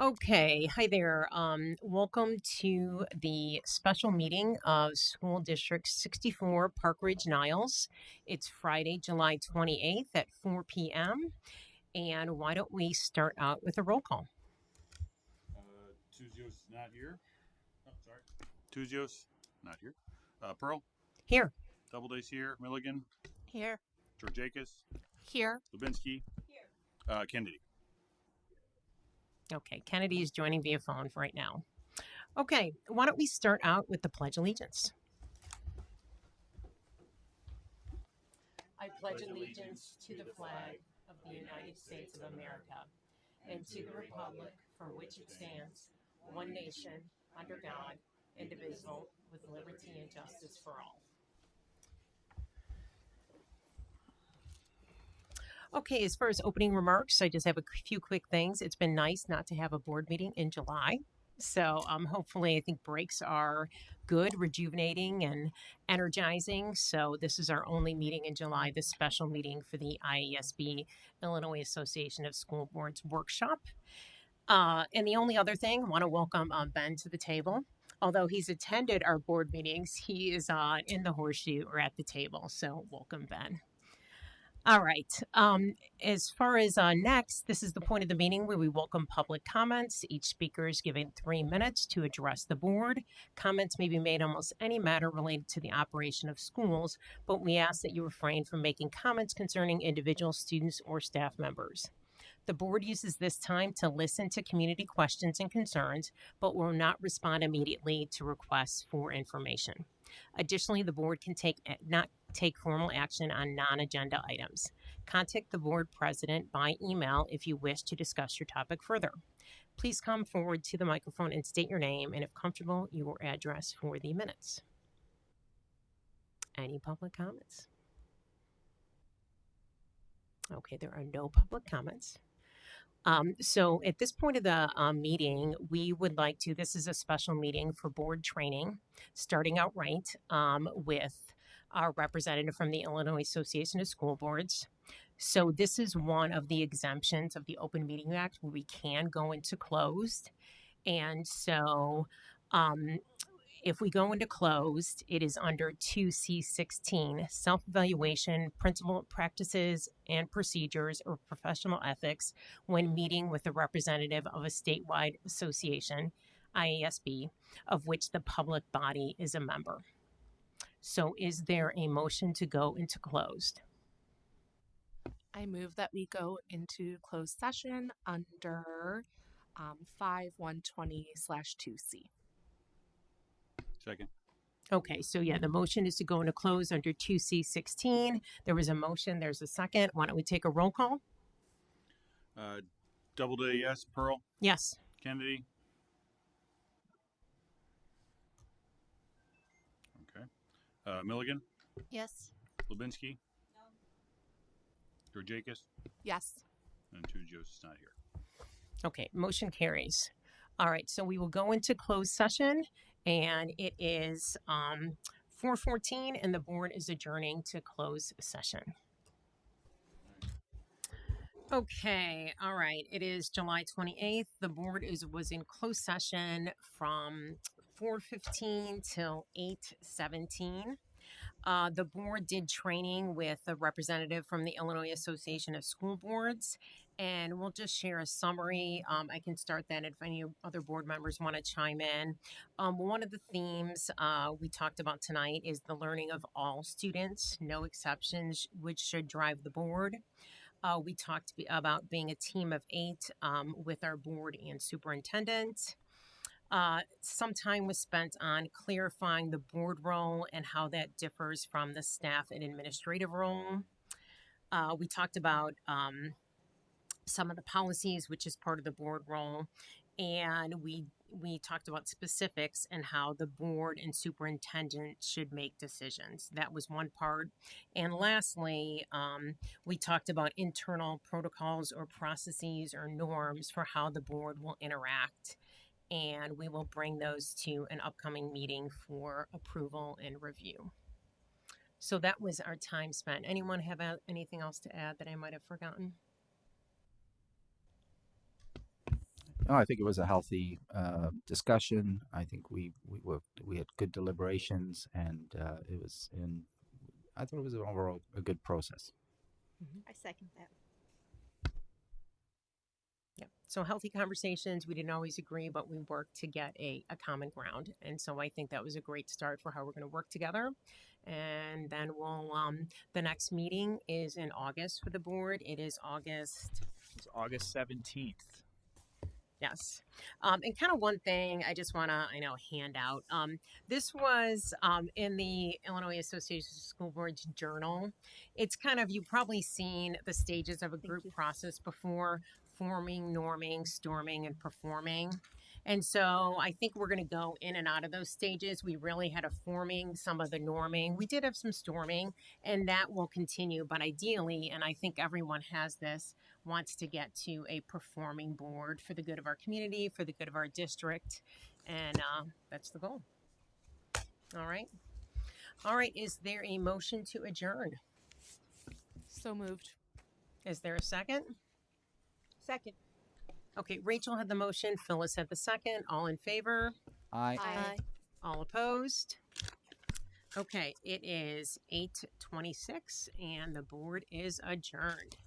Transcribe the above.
Okay, hi there. Welcome to the special meeting of School District 64 Park Ridge-Niles. It's Friday, July 28th at 4 p.m. And why don't we start out with a roll call? Tuzio's not here. Oh, sorry. Tuzio's not here. Pearl, Here. Doubleday's here. Milligan, Here. Georgiakis, Here. Lubinsky, Kennedy. Okay, Kennedy is joining via phone for right now. Okay, why don't we start out with the Pledge of Allegiance? I pledge allegiance to the flag of the United States of America and to the republic for which it stands, one nation, under God, indivisible, with liberty and justice for all. Okay, as far as opening remarks, I just have a few quick things. It's been nice not to have a board meeting in July. So hopefully, I think breaks are good, rejuvenating, and energizing. So this is our only meeting in July, this special meeting for the IASB, Illinois Association of School Boards workshop. And the only other thing, I want to welcome Ben to the table. Although he's attended our board meetings, he is in the horseshoe or at the table. So welcome, Ben. All right. As far as next, this is the point of the meeting where we welcome public comments. Each speaker is given 3 minutes to address the board. Comments may be made on almost any matter related to the operation of schools, but we ask that you refrain from making comments concerning individual students or staff members. The board uses this time to listen to community questions and concerns, but will not respond immediately to requests for information. Additionally, the board can not take formal action on non-agenda items. Contact the board president by email if you wish to discuss your topic further. Please come forward to the microphone and state your name and, if comfortable, your address for the minutes. Any public comments? Okay, there are no public comments. So at this point of the meeting, we would like to, this is a special meeting for board training, starting out right with our representative from the Illinois Association of School Boards. So this is one of the exemptions of the Open Meeting Act where we can go into closed. And so if we go into closed, it is under 2C16, self-evaluation, principal practices and procedures or professional ethics when meeting with a representative of a statewide association, IASB, of which the public body is a member. So is there a motion to go into closed? I move that we go into closed session under 5120/2C. Second. Okay, so yeah, the motion is to go into close under 2C16. There was a motion, there's a second. Why don't we take a roll call? Doubleday, yes. Pearl, Yes. Kennedy. Okay. Milligan, Yes. Lubinsky, Georgiakis, Yes. and Tuzio's not here. Okay, motion carries. All right, so we will go into closed session, and it is 4:14, and the board is adjourning to close session. Okay, all right. It is July 28th. The board was in closed session from 4:15 till 8:17. The board did training with a representative from the Illinois Association of School Boards, and we'll just share a summary. I can start that if any other board members want to chime in. One of the themes we talked about tonight is the learning of all students, no exceptions, which should drive the board. We talked about being a team of 8 with our board and superintendent. Some time was spent on clarifying the board role and how that differs from the staff and administrative role. We talked about some of the policies, which is part of the board role, and we talked about specifics and how the board and superintendent should make decisions. That was one part. And lastly, we talked about internal protocols or processes or norms for how the board will interact. And we will bring those to an upcoming meeting for approval and review. So that was our time spent. Anyone have anything else to add that I might have forgotten? No, I think it was a healthy discussion. I think we had good deliberations, and it was in. I thought it was overall a good process. I second that. Yeah. So healthy conversations. We didn't always agree, but we worked to get a common ground. And so I think that was a great start for how we're going to work together. And then the next meeting is in August for the board. It is August. It's August 17th. Yes. And kind of one thing I just want to, hand out. This was in the Illinois Association of School Boards Journal. It's kind of, you've probably seen the stages of a group process before: forming, norming, storming, and performing. And so I think we're going to go in and out of those stages. We really had a forming, some of the norming. We did have some storming, and that will continue. But ideally, and I think everyone has this, wants to get to a performing board for the good of our community, for the good of our district. And that's the goal. All right. All right. Is there a motion to adjourn? So moved. Is there a second? Second. Okay, Rachel had the motion, Phyllis had the second. All in favor? I Aye. All opposed? Okay, it is 8:26 and the board is adjourned.